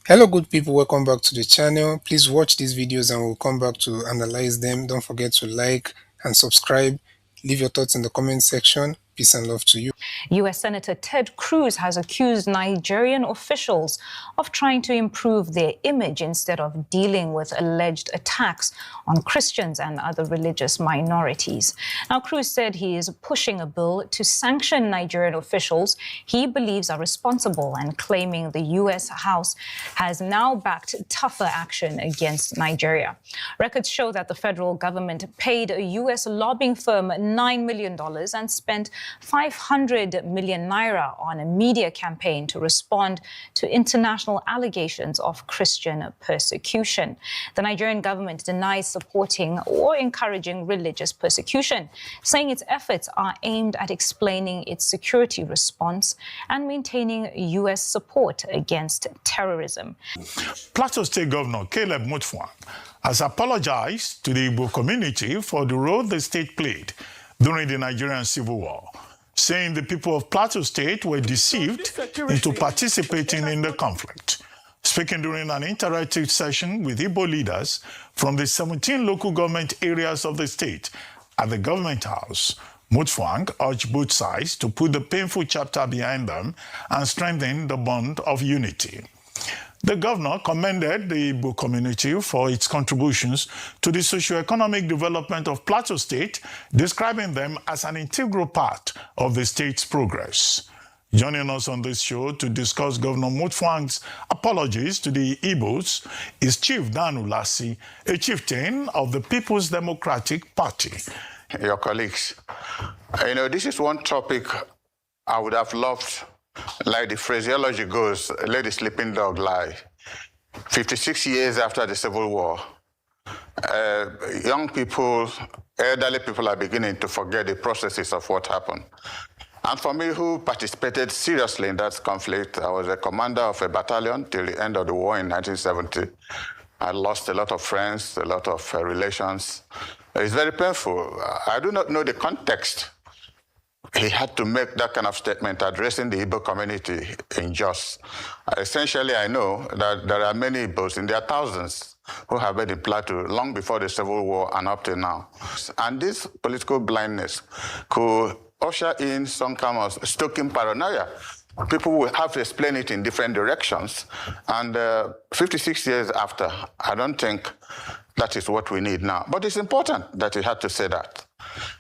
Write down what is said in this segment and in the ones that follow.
Hello good people, welcome back to the channel. Please watch these videos and we'll come back to analyze them. Don't forget to like and subscribe. Leave your thoughts in the comment section. Peace and love to you. U.S. Senator Ted Cruz has accused Nigerian officials of trying to improve their image instead of dealing with alleged attacks on Christians and other religious minorities. Now, Cruz said he is pushing a bill to sanction Nigerian officials he believes are responsible and claiming the U.S. House has now backed tougher action against Nigeria. Records show that the federal government paid a U.S. lobbying firm $9 million and spent 500 million naira on a media campaign to respond to international allegations of Christian persecution. The Nigerian government denies supporting or encouraging religious persecution, saying its efforts are aimed at explaining its security response and maintaining U.S. support against terrorism. Plateau State Governor Mutwang has apologized to the Igbo community for the role the state played during the Nigerian Civil War, saying the people of Plateau State were deceived into participating in the conflict. Speaking during an interactive session with Igbo leaders from the 17 local government areas of the state at the Government House, Mutwang urged both sides to put the painful chapter behind them and strengthen the bond of unity. The governor commended the Igbo community for its contributions to the socio-economic development of Plateau State, describing them as an integral part of the state's progress. Joining us on this show to discuss Governor Mutwang's apologies to the Igbos is Chief Dan Ulasi, a chieftain of the People's Democratic Party. Your colleagues, this is one topic I would have loved. Like the phraseology goes, let the sleeping dog lie. 56 years after the Civil War, young people, elderly people are beginning to forget the processes of what happened. And for me, who participated seriously in that conflict, I was a commander of a battalion till the end of the war in 1970. I lost a lot of friends, a lot of relations. It's very painful. I do not know the context. He had to make that kind of statement addressing the Igbo community in Jos. Essentially, I know that there are many Igbos, in their thousands, who have been in Plateau long before the Civil War and up to now. And this political blindness could usher in some kind of stoking paranoia. People will have to explain it in different directions. And 56 years after, I don't think that is what we need now. But it's important that he had to say that.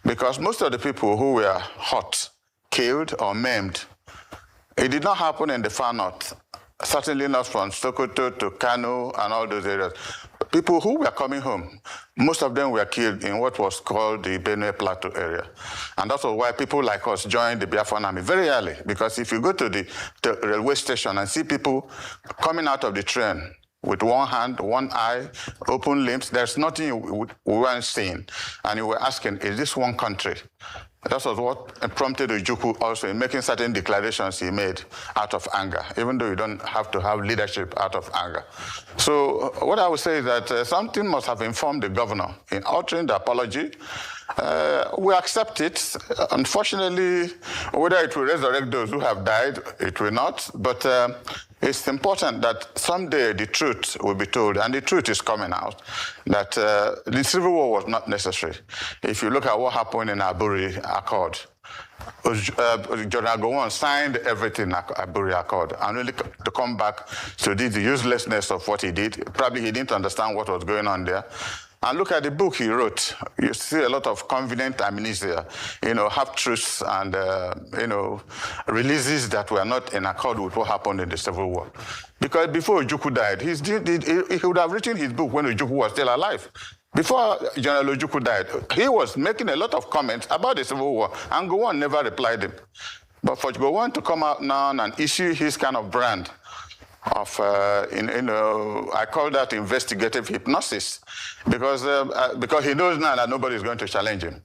Because most of the people who were hurt, killed, or maimed, it did not happen in the far north, certainly not from Sokoto to Kano and all those areas. People who were coming home, most of them were killed in what was called the Benue Plateau area. And that's why people like us joined the Biafran army very early, because if you go to the railway station and see people coming out of the train with one hand, one eye, open limbs, there's nothing we weren't seeing. And you were asking, is this one country? That was what prompted Ojukwu also in making certain declarations he made out of anger, even though you don't have to have leadership out of anger. So what I would say is that something must have informed the governor in altering the apology. We accept it. Unfortunately, whether it will resurrect those who have died, it will not. But it's important that someday the truth will be told, and the truth is coming out, that the Civil War was not necessary. If you look at what happened in Aburi Accord, General Gowon signed everything in Aburi Accord, and really to come back to the uselessness of what he did. Probably he didn't understand what was going on there. And look at the book he wrote. You see a lot of convenient amnesia, half-truths and, releases that were not in accord with what happened in the Civil War. Because before Ojukwu died, he would have written his book when Ojukwu was still alive. Before General Ojukwu died, he was making a lot of comments about the Civil War, and Gowon never replied him. But for Gowon to come out now and issue his kind of brand of, I call that investigative hypnosis, because he knows now that nobody is going to challenge him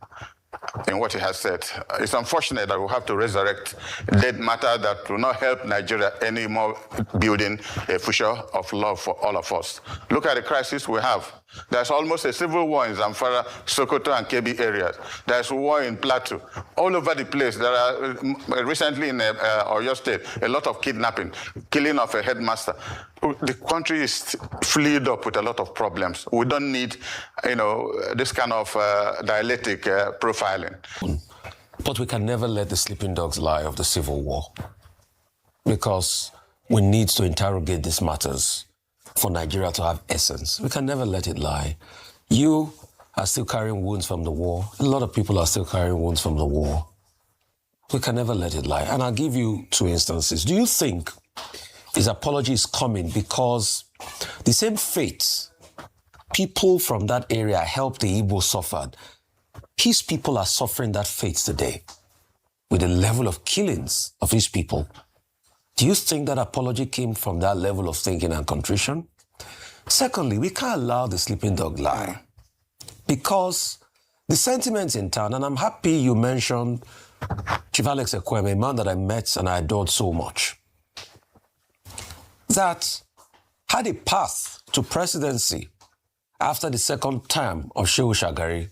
in what he has said. It's unfortunate that we'll have to resurrect dead matter that will not help Nigeria anymore building a future of love for all of us. Look at the crisis we have. There's almost a civil war in Zamfara, Sokoto, and Kebbi areas. There's war in Plateau. All over the place. There are, recently in Oyo State, a lot of kidnapping, killing of a headmaster. The country is filled up with a lot of problems. We don't need, this kind of dialectic profiling. But we can never let the sleeping dogs lie of the Civil War, because we need to interrogate these matters for Nigeria to have essence. We can never let it lie. You are still carrying wounds from the war. A lot of people are still carrying wounds from the war. We can never let it lie. And I'll give you 2 instances. Do you think his apology is coming because the same fate people from that area helped the Igbo suffered, his people are suffering that fate today with the level of killings of his people? Do you think that apology came from that level of thinking and contrition? Secondly, we can't allow the sleeping dog lie, because the sentiments in town, and I'm happy you mentioned Chief Alex Ekweme, a man that I met and I adored so much, that had a path to presidency after the second term of Shehu Shagari.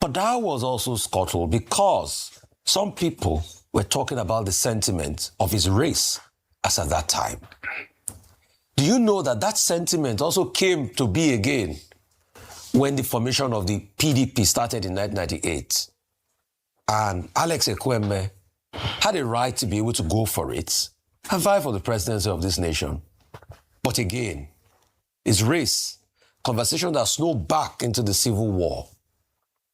But that was also scuttled because some people were talking about the sentiment of his race as at that time. Do you know that that sentiment also came to be again when the formation of the PDP started in 1998? And Alex Ekweme had a right to be able to go for it and vie for the presidency of this nation. But again, his race, conversation that snowed back into the Civil War,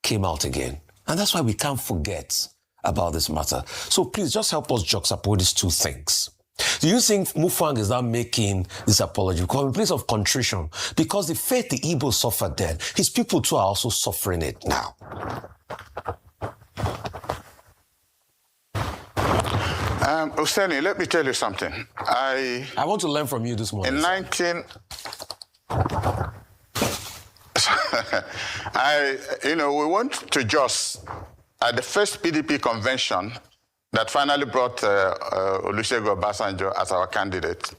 came out again. And that's why we can't forget about this matter. So please just help us juxtapose these 2 things. Do you think Mutwang is now making this apology because in place of contrition? Because the fate the Igbo suffered then, his people too are also suffering it now. Hussaini, let me tell you something. I want to learn from you this morning. We went to Jos at the first PDP convention that finally brought Olusegun Obasanjo as our candidate.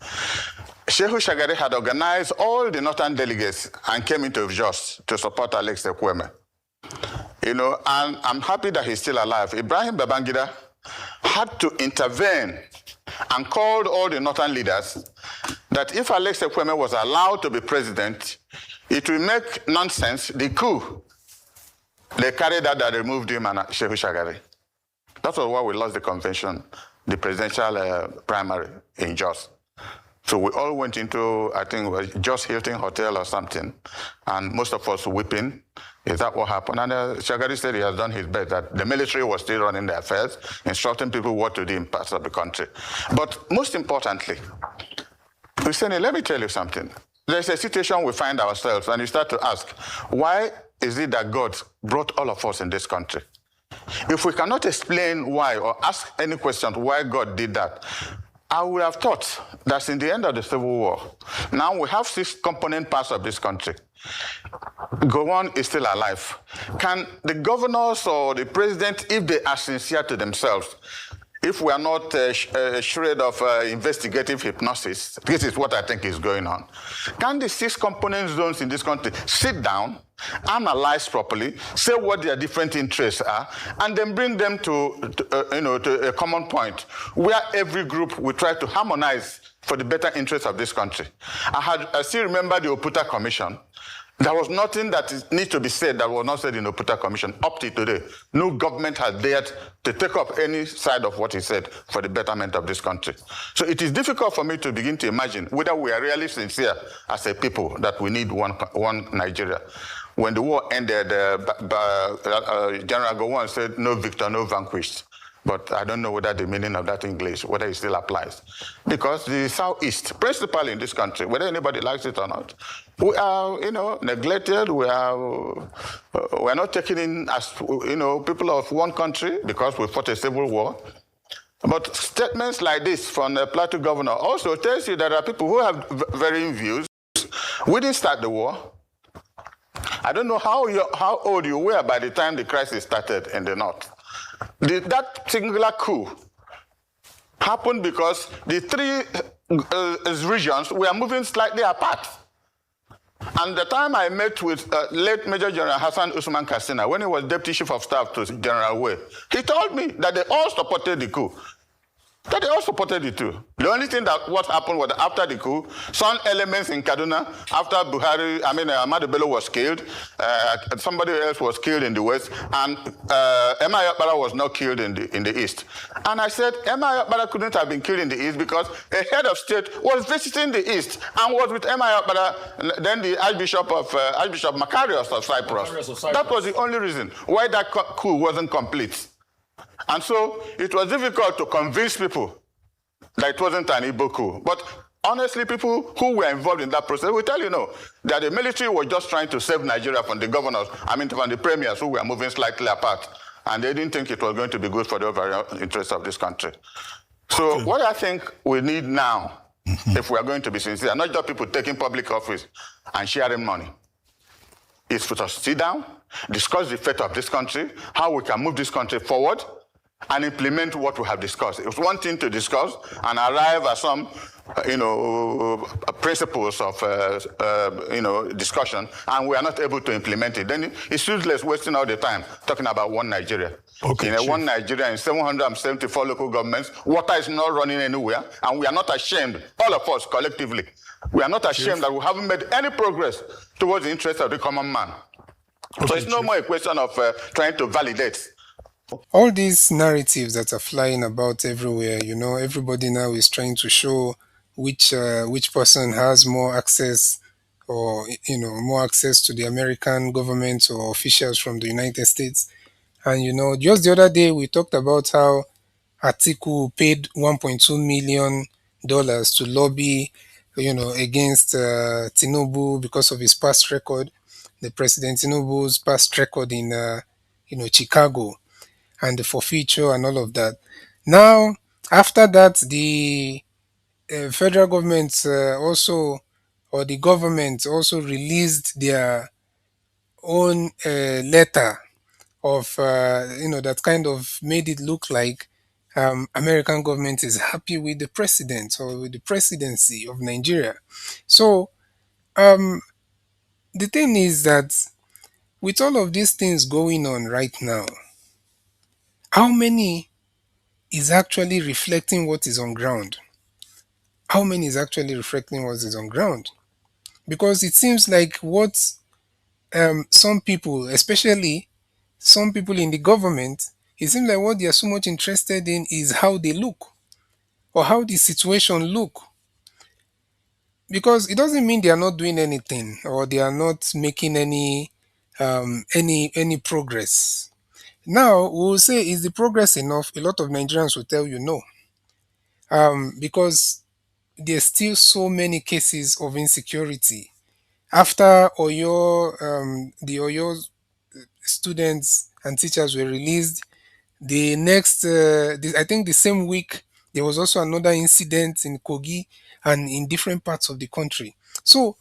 Shehu Shagari had organized all the northern delegates and came into Jos to support Alex Ekweme. And I'm happy that he's still alive. Ibrahim Babangida had to intervene and called all the northern leaders that if Alex Ekweme was allowed to be president, it will make nonsense the coup they carried out that removed him and Shehu Shagari. That was why we lost the convention, the presidential primary in Jos. So we all went into, I think it was Jos Hilton Hotel or something, and most of us weeping. Is that what happened? And Shagari said he has done his best, that the military was still running the affairs, instructing people what to do in parts of the country. But most importantly, Hussaini, let me tell you something. There's a situation we find ourselves, and you start to ask, why is it that God brought all of us in this country? If we cannot explain why or ask any question why God did that, I would have thought that in the end of the Civil War, now we have 6 component parts of this country. Gowon is still alive. Can the governors or the president, if they are sincere to themselves, if we are not a shred of investigative hypnosis, this is what I think is going on. Can the 6 component zones in this country sit down, analyze properly, say what their different interests are, and then bring them to a common point where every group will try to harmonize for the better interests of this country? I still remember the Oputa Commission. There was nothing that needs to be said that was not said in the Oputa Commission up to today. No government has dared to take up any side of what he said for the betterment of this country. So it is difficult for me to begin to imagine whether we are really sincere as a people that we need one Nigeria. When the war ended, General Gowon said, "No victor, no vanquished." But I don't know whether the meaning of that English, whether it still applies. Because the Southeast, principally in this country, whether anybody likes it or not, we are, neglected. We are not taken in as, people of one country because we fought a civil war. But statements like this from the Plateau Governor also tells you that there are people who have varying views. We didn't start the war. I don't know how old you were by the time the crisis started in the north. That singular coup happened because the 3 regions were moving slightly apart. And the time I met with late Major General Hassan Usman Kassina, when he was Deputy Chief of Staff to General Way, he told me that they all supported the coup. That they all supported it too. The only thing that what happened was that after the coup, some elements in Kaduna, after Ahmadu Bello was killed, somebody else was killed in the west, and M.I. Akbara was not killed in the east. And I said, M.I. Akbara couldn't have been killed in the east because a head of state was visiting the east and was with M.I. Akbara, then the Archbishop Macarius of Cyprus. That was the only reason why that coup wasn't complete. And so it was difficult to convince people that it wasn't an Igbo coup. But honestly, people who were involved in that process will tell you no, that the military was just trying to save Nigeria from the governors, from the premiers who were moving slightly apart. And they didn't think it was going to be good for the overall interests of this country. So what I think we need now, if we are going to be sincere, not just people taking public office and sharing money, is for us to sit down, discuss the fate of this country, how we can move this country forward, and implement what we have discussed. It's one thing to discuss and arrive at some, principles of, discussion, and we are not able to implement it. Then it's useless wasting all the time talking about one Nigeria. Okay, in one Nigeria, in 774 local governments, water is not running anywhere, and we are not ashamed, all of us collectively, we are not ashamed that we haven't made any progress towards the interests of the common man. So it's no more a question of trying to validate. All these narratives that are flying about everywhere, everybody now is trying to show which person has more access, or more access to the American government or officials from the United States. And just the other day we talked about how Atiku paid $1.2 million to lobby, against Tinubu because of his past record, the President Tinubu's past record in Chicago, and the forfeiture and all of that. Now, after that, the federal government or the government also released their own letter of, that kind of made it look like American government is happy with the president or with the presidency of Nigeria. So um, the thing is that with all of these things going on right now, how many is actually reflecting what is on ground? How many is actually reflecting what is on ground? Because it seems like what some people, especially some people in the government, it seems like what they are so much interested in is how they look or how the situation look. Because it doesn't mean they are not doing anything or they are not making any progress. Now we will say, is the progress enough? A lot of Nigerians will tell you no, because there's still so many cases of insecurity. After the Oyo students and teachers were released, the next, I think the same week, there was also another incident in Kogi and in different parts of the country. So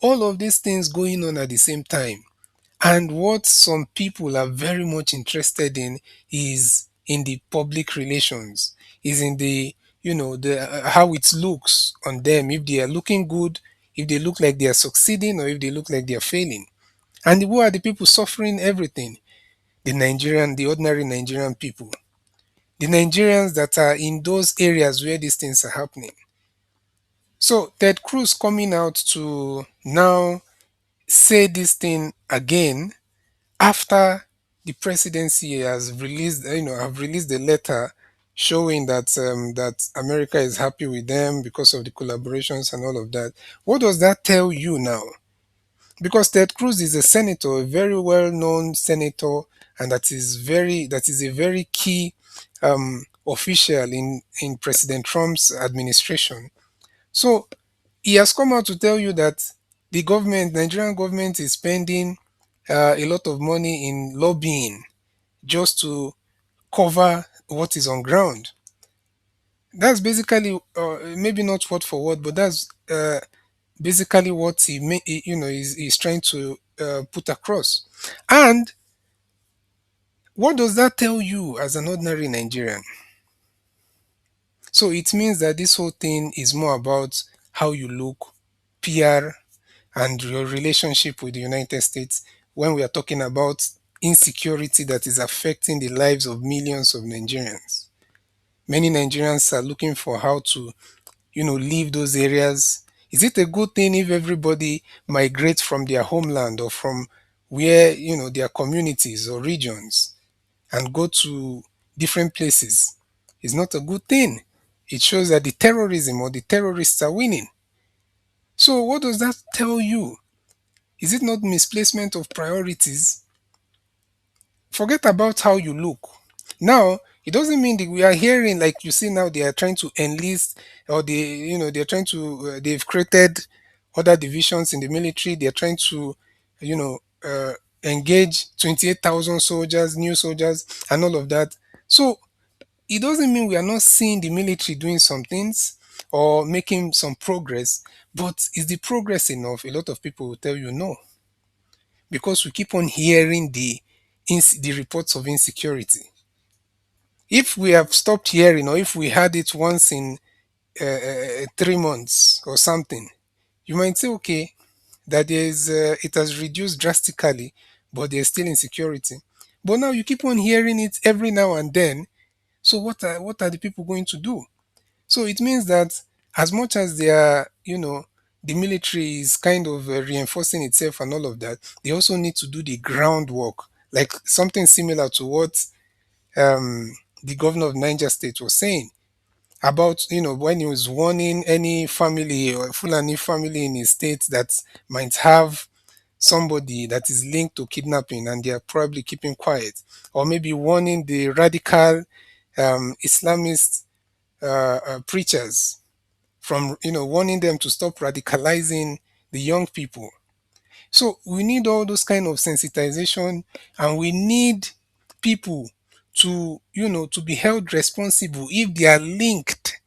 all of these things going on at the same time. And what some people are very much interested in is in the public relations, is in the, the how it looks on them, if they are looking good, if they look like they are succeeding, or if they look like they are failing. And who are the people suffering everything? The ordinary Nigerian people, the Nigerians that are in those areas where these things are happening. So Ted Cruz coming out to now say this thing again after the presidency has released, have released a letter showing that America is happy with them because of the collaborations and all of that. What does that tell you now? Because Ted Cruz is a senator, a very well-known senator, and that is a very key official in President Trump's administration. So he has come out to tell you that the government, Nigerian government, is spending a lot of money in lobbying just to cover what is on ground. That's basically, maybe not word for word, but that's basically what he's trying to put across. And what does that tell you as an ordinary Nigerian? So it means that this whole thing is more about how you look, PR, and your relationship with the United States when we are talking about insecurity that is affecting the lives of millions of Nigerians. Many Nigerians are looking for how to, leave those areas. Is it a good thing if everybody migrates from their homeland or from where, their communities or regions and go to different places? It's not a good thing. It shows that the terrorism or the terrorists are winning. So what does that tell you? Is it not misplacement of priorities? Forget about how you look. Now, it doesn't mean that we are hearing, like you see now, they are trying to enlist, or they're trying to, they've created other divisions in the military. They're trying to, you know, uh, engage 28,000 soldiers, new soldiers, and all of that. So it doesn't mean we are not seeing the military doing some things or making some progress, but is the progress enough? A lot of people will tell you no, because we keep on hearing the reports of insecurity. If we have stopped hearing, or if we had it once in 3 months or something, you might say, okay, that it has reduced drastically, but there's still insecurity. But now you keep on hearing it every now and then. So what are the people going to do? So it means that as much as they are, the military is kind of reinforcing itself and all of that, they also need to do the groundwork, like something similar to what the governor of Niger State was saying about, when he was warning any family or Fulani family in his state that might have somebody that is linked to kidnapping and they are probably keeping quiet, or maybe warning the radical Islamist preachers from, warning them to stop radicalizing the young people. So we need all those kind of sensitization, and we need people to, to be held responsible if they are linked,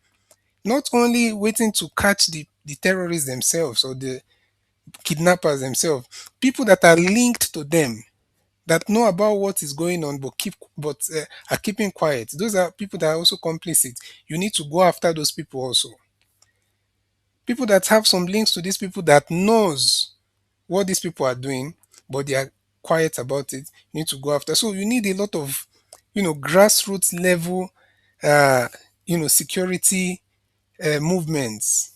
not only waiting to catch the terrorists themselves or the kidnappers themselves, people that are linked to them, that know about what is going on but are keeping quiet. Those are people that are also complicit. You need to go after those people also. People that have some links to these people, that knows what these people are doing, but they are quiet about it. You need to go after. So you need a lot of, grassroots level, uh, security movements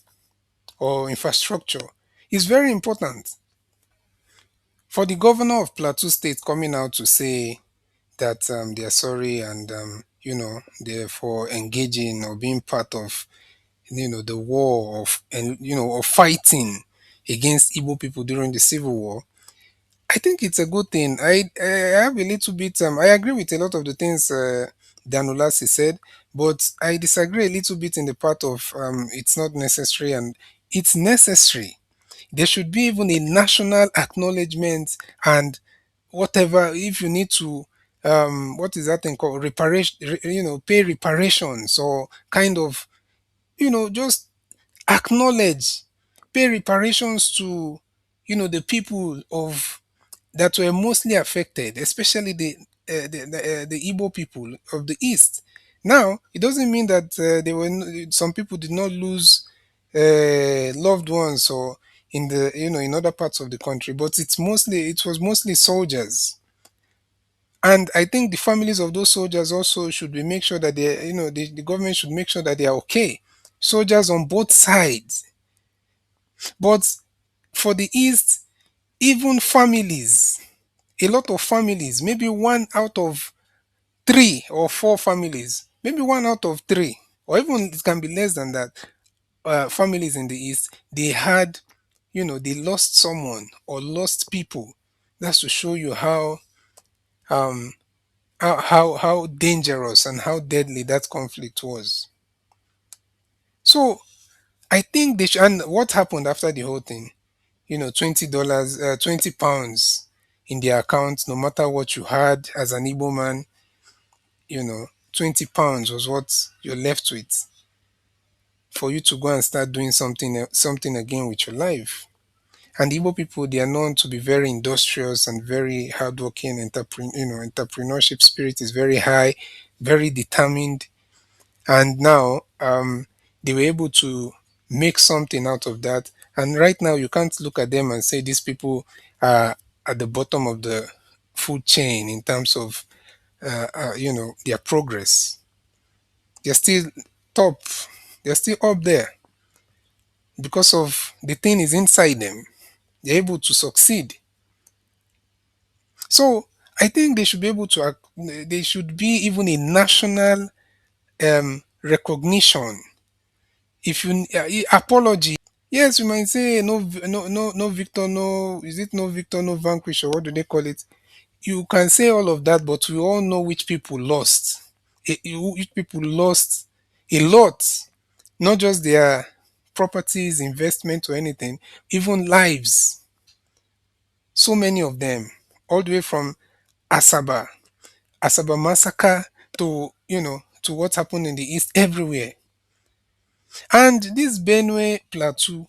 or infrastructure. It's very important. For the governor of Plateau State coming out to say that they are sorry, and they're for engaging or being part of, the war of, and of fighting against Igbo people during the Civil War. I think it's a good thing. I have a little bit. I agree with a lot of the things Danulasi said, but I disagree a little bit in the part of it's not necessary, and it's necessary. There should be even a national acknowledgement, and whatever, if you need to, what is that thing called, reparation, pay reparations, or kind of, just acknowledge, pay reparations to, the people of that were mostly affected, especially the Igbo people of the East. Now, it doesn't mean that some people did not lose loved ones, or in the, in other parts of the country, but it was mostly soldiers. And I think the families of those soldiers also should be make sure that the government should make sure that they are okay. Soldiers on both sides. But for the East, even families, a lot of families, maybe one out of 3 or 4 families, maybe one out of three, or even it can be less than that, families in the East, they had, they lost someone or lost people. That's to show you um, how dangerous and how deadly that conflict was. So I think they should, and what happened after the whole thing, $20, £20 in their account, no matter what you had as an Igbo man, £20 was what you're left with for you to go and start doing something again with your life. And Igbo people, they are known to be very industrious and very hardworking. Entrepreneurship spirit is very high, very determined. And now they were able to make something out of that, And right now, you can't look at them and say these people are at the bottom of the food chain in terms of, their progress. They're still top. They're still up there because of the thing is inside them. They're able to succeed. So I think they should be able to. They should be even a national recognition. If you apology, yes, you might say no, no victor, no. Is it no victor, no vanquish, or what do they call it? You can say all of that, but we all know which people lost. Which people lost a lot, not just their properties, investment, or anything, even lives. So many of them, all the way from Asaba, Asaba massacre to to what happened in the east, everywhere. And this Benue Plateau,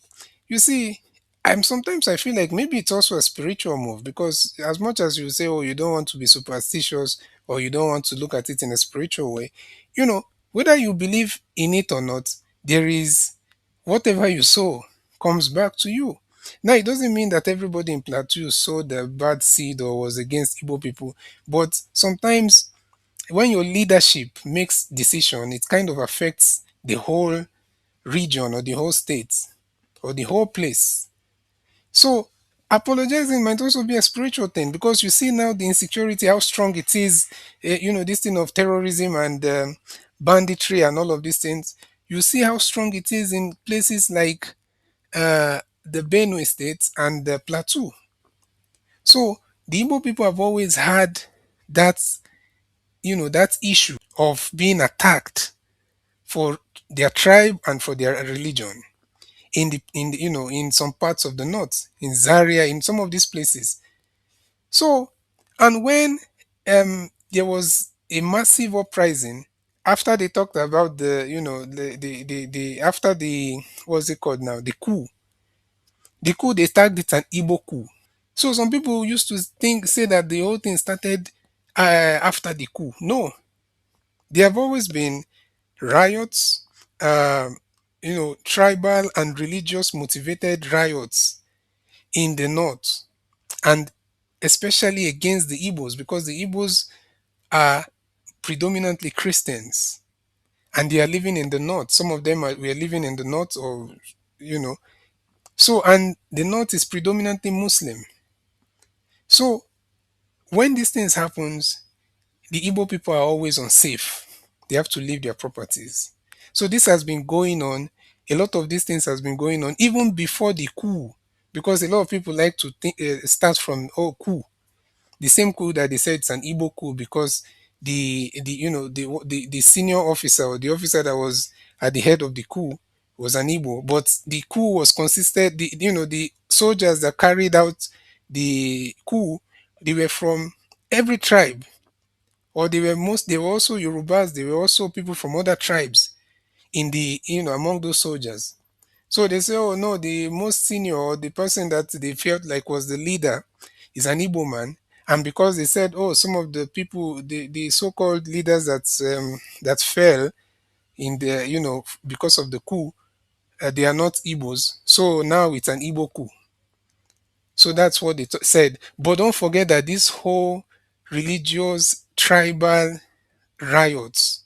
you see, I feel like maybe it's also a spiritual move because as much as you say, oh, you don't want to be superstitious or you don't want to look at it in a spiritual way, you know, whether you believe in it or not, there is whatever you sow comes back to you. Now, it doesn't mean that everybody in Plateau sowed the bad seed or was against Igbo people, but sometimes when your leadership makes decision, it kind of affects the whole region or the whole state or the whole place. So apologizing might also be a spiritual thing because you see now the insecurity, how strong it is, this thing of terrorism and banditry and all of these things. You see how strong it is in places like the Benue State and the Plateau. So the Igbo people have always had that, that issue of being attacked for their tribe and for their religion. In some parts of the north, in Zaria, in some of these places. So, and when there was a massive uprising after they talked about the after the what's it called now, the coup they tagged it an Igbo coup. So some people used to say that the whole thing started after the coup. No, there have always been riots, tribal and religious motivated riots in the north, and especially against the Igbos because the Igbos are predominantly Christians and they are living in the north. Some of them were living in the north, or you know, so and the north is predominantly Muslim. So when these things happens, the Igbo people are always unsafe. They have to leave their properties. So this has been going on. A lot of these things has been going on even before the coup, because a lot of people like to start from coup, the same coup that they said it's an Igbo coup because the senior officer or the officer that was at the head of the coup was an Igbo, but the coup was consisted. The soldiers that carried out the coup, they were from every tribe, or they were also Yorubas. They were also people from other tribes in the among those soldiers. So they say, oh no, the most senior or the person that they felt like was the leader is an Igbo man. And because they said, oh, some of the people, the so-called leaders that fell in the, because of the coup, they are not Igbos. So now it's an Igbo coup. So that's what they said. But don't forget that this whole religious, tribal riots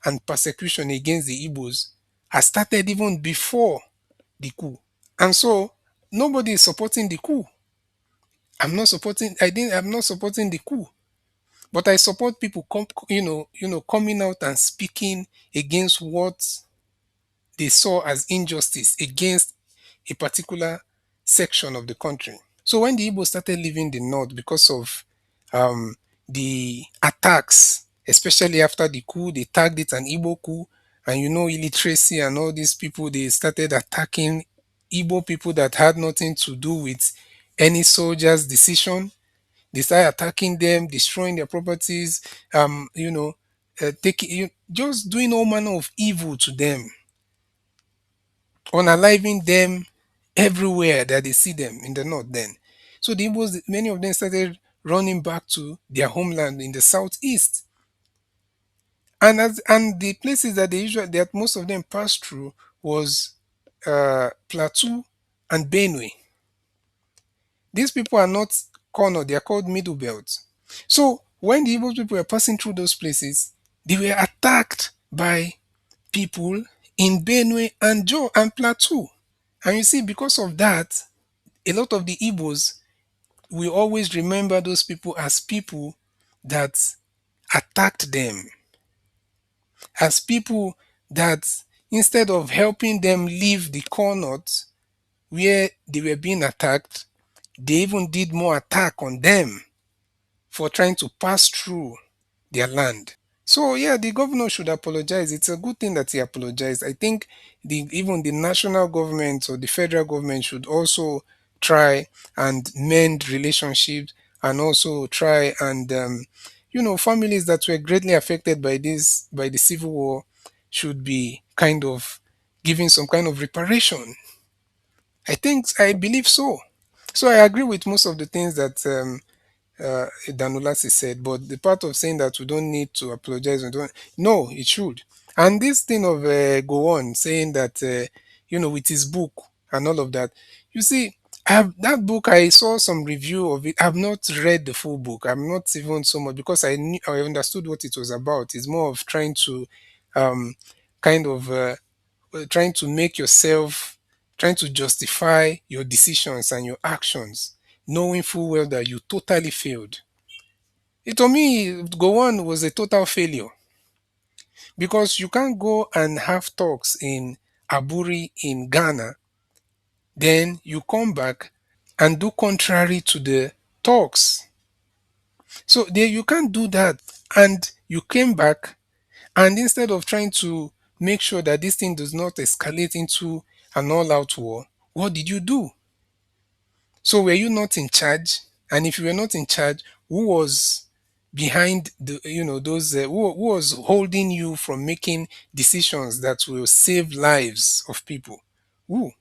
and persecution against the Igbos has started even before the coup. And so nobody is supporting the coup. I'm not supporting the coup. But I support people coming out and speaking against what they saw as injustice against a particular section of the country. So when the Igbo started leaving the north because of the attacks, especially after the coup, they tagged it an Igbo coup, and illiteracy and all these people, they started attacking Igbo people that had nothing to do with any soldier's decision. They started attacking them, destroying their properties, just doing all manner of evil to them, unaliving them everywhere that they see them in the north then. So the Igbos, many of them started running back to their homeland in the southeast. And the places that most of them passed through was Plateau and Benue. These people are not corner, they are called middle belt. So when the Igbo people were passing through those places, they were attacked by people in Benue and Joe and Plateau. And you see, because of that, a lot of the Igbos will always remember those people as people that attacked them, as people that instead of helping them leave the corner where they were being attacked, they even did more attack on them for trying to pass through their land. So yeah, the governor should apologize. It's a good thing that he apologized. I think even the national government or the federal government should also try and mend relationships and also try and families that were greatly affected by the civil war should be kind of giving some kind of reparation. I believe so. So I agree with most of the things that Danulasi said, but the part of saying that we don't need to apologize, no, it should. And this thing of go on saying that, with his book and all of that, you see, that book, I saw some review of it. I've not read the full book. I'm not even so much because I understood what it was about. It's more of trying to um, kind of trying to make yourself, trying to justify your decisions and your actions, knowing full well that you totally failed. To me, Gowon was a total failure because you can't go and have talks in Aburi in Ghana, then you come back and do contrary to the talks. So there you can't do that. And you came back, and instead of trying to make sure that this thing does not escalate into an all-out war, what did you do? So were you not in charge? And if you were not in charge, who was behind the those who was holding you from making decisions that will save lives of people? Who?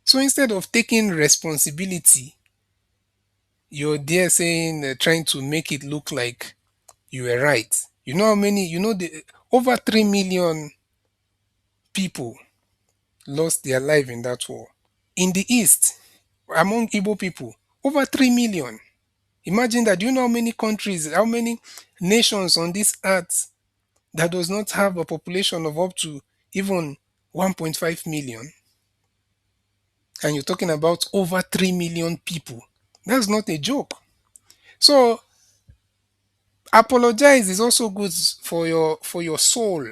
So instead of taking responsibility, you're there saying trying to make it look like you were right. You know how many? The over 3 million people lost their life in that war. In the east, among Igbo people, over 3 million. Imagine that. Do you know how many countries, how many nations on this earth that does not have a population of up to even 1.5 million? And you're talking about over 3 million people. That's not a joke. So apologize is also good for your soul.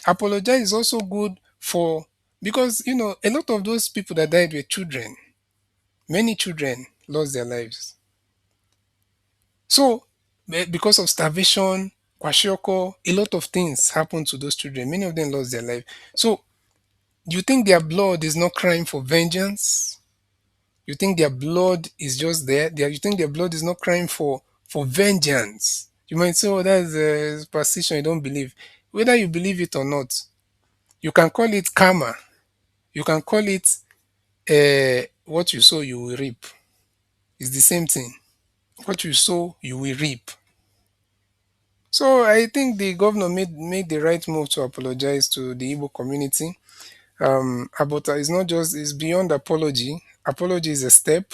Apologize is also good for, because a lot of those people that died were children. Many children lost their lives. So, because of starvation, kwashiorkor, a lot of things happened to those children. Many of them lost their life. So, you think their blood is not crying for vengeance? You think their blood is just there? You think their blood is not crying for vengeance? You might say, "Oh, that's a superstition. You don't believe." Whether you believe it or not, you can call it karma. You can call it what you sow, you will reap. It's the same thing. What you sow, you will reap. So I think the governor made the right move to apologize to the Igbo community. But it's beyond apology. Apology is a step,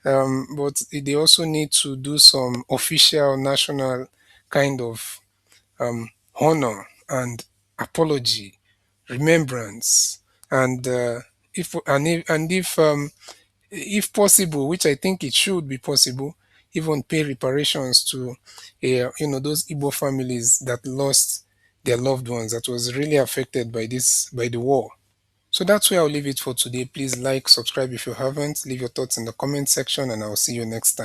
but they also need to do some official national kind of honor and apology, remembrance, and if possible, which I think it should be possible, even pay reparations to those Igbo families that lost their loved ones that was really affected by the war. So that's where I'll leave it for today. Please like, subscribe if you haven't, leave your thoughts in the comment section, and I'll see you next time.